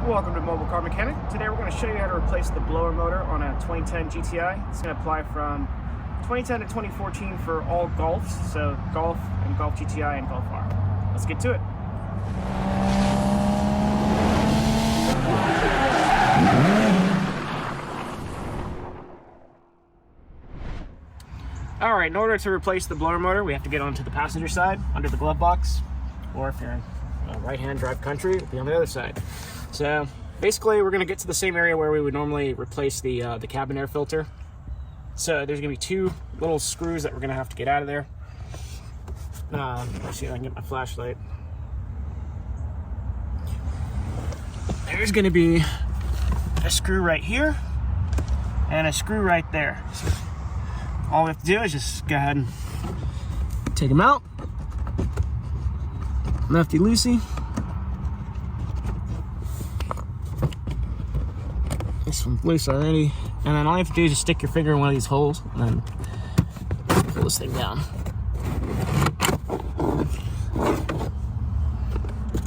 Welcome to Mobile Car Mechanic. Today we're going to show you how to replace the blower motor on a 2010 GTI. It's going to apply from 2010 to 2014 for all Golfs, so Golf and Golf GTI and Golf R. Let's get to it. Alright, in order to replace the blower motor, we have to get onto the passenger side, under the glove box, or if you're in right-hand drive country, it'll be on the other side. So basically we're going to get to the same area where we would normally replace the cabin air filter. So there's going to be two little screws that we're going to have to get out of there. Let's see if I can get my flashlight. There's going to be a screw right here and a screw right there. So all we have to do is just go ahead and take them out. Lefty-loosey. This one's loose already. And then all you have to do is just stick your finger in one of these holes and then pull this thing down.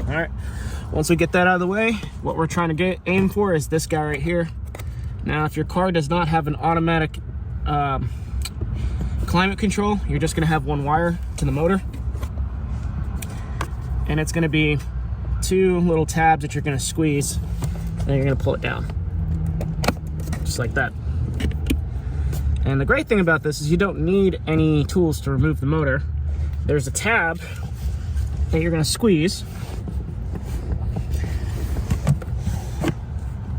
Alright, once we get that out of the way, what we're trying to aim for is this guy right here. Now, if your car does not have an automatic climate control, you're just going to have one wire to the motor. And it's going to be two little tabs that you're going to squeeze, and you're going to pull it down. Just like that. And the great thing about this is you don't need any tools to remove the motor. There's a tab that you're going to squeeze.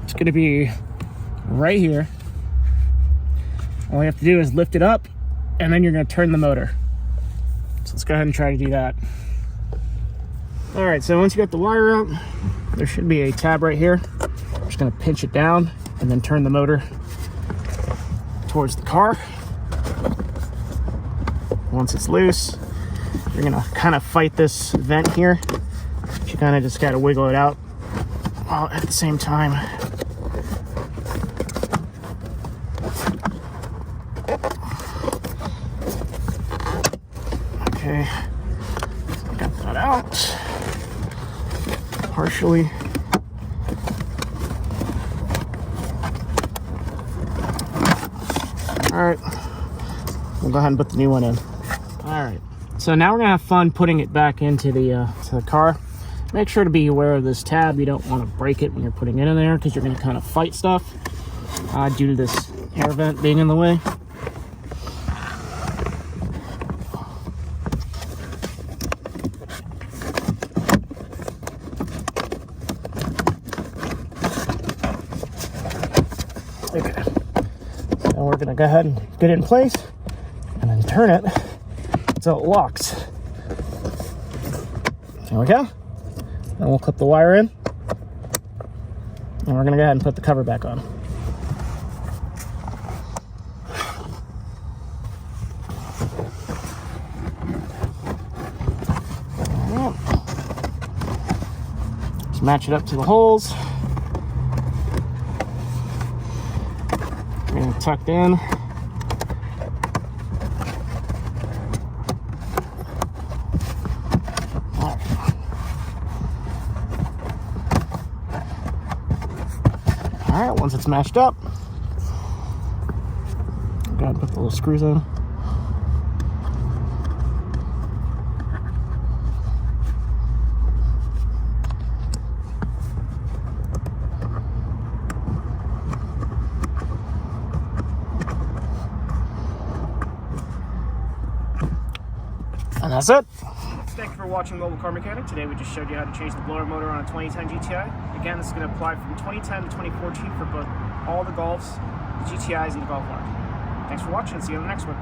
It's going to be right here. All you have to do is lift it up, and then you're going to turn the motor. So let's go ahead and try to do that. All right, so once you get the wire out, there should be a tab right here. I'm just gonna pinch it down and then turn the motor towards the car. Once it's loose, you're gonna kind of fight this vent here. You kind of just gotta wiggle it out while at the same time. Okay, got that out. Partially. All right, we'll go ahead and put the new one in. All right, so now we're gonna have fun putting it back into the car. Make sure to be aware of this tab. You don't want to break it when you're putting it in there because you're gonna kind of fight stuff due to this air vent being in the way. Okay, so we're gonna go ahead and get it in place and then turn it so it locks. There we go. Then we'll clip the wire in and we're gonna go ahead and put the cover back on. All right. Just match it up to the holes. Tucked in. All right, once it's matched up, I'm gonna put the little screws in. And that's it. Thank you for watching Mobile Car Mechanic. Today we just showed you how to change the blower motor on a 2010 GTI. Again, this is going to apply from 2010 to 2014 for both all the Golfs, the GTIs, and the Golf R. Thanks for watching. See you on the next one.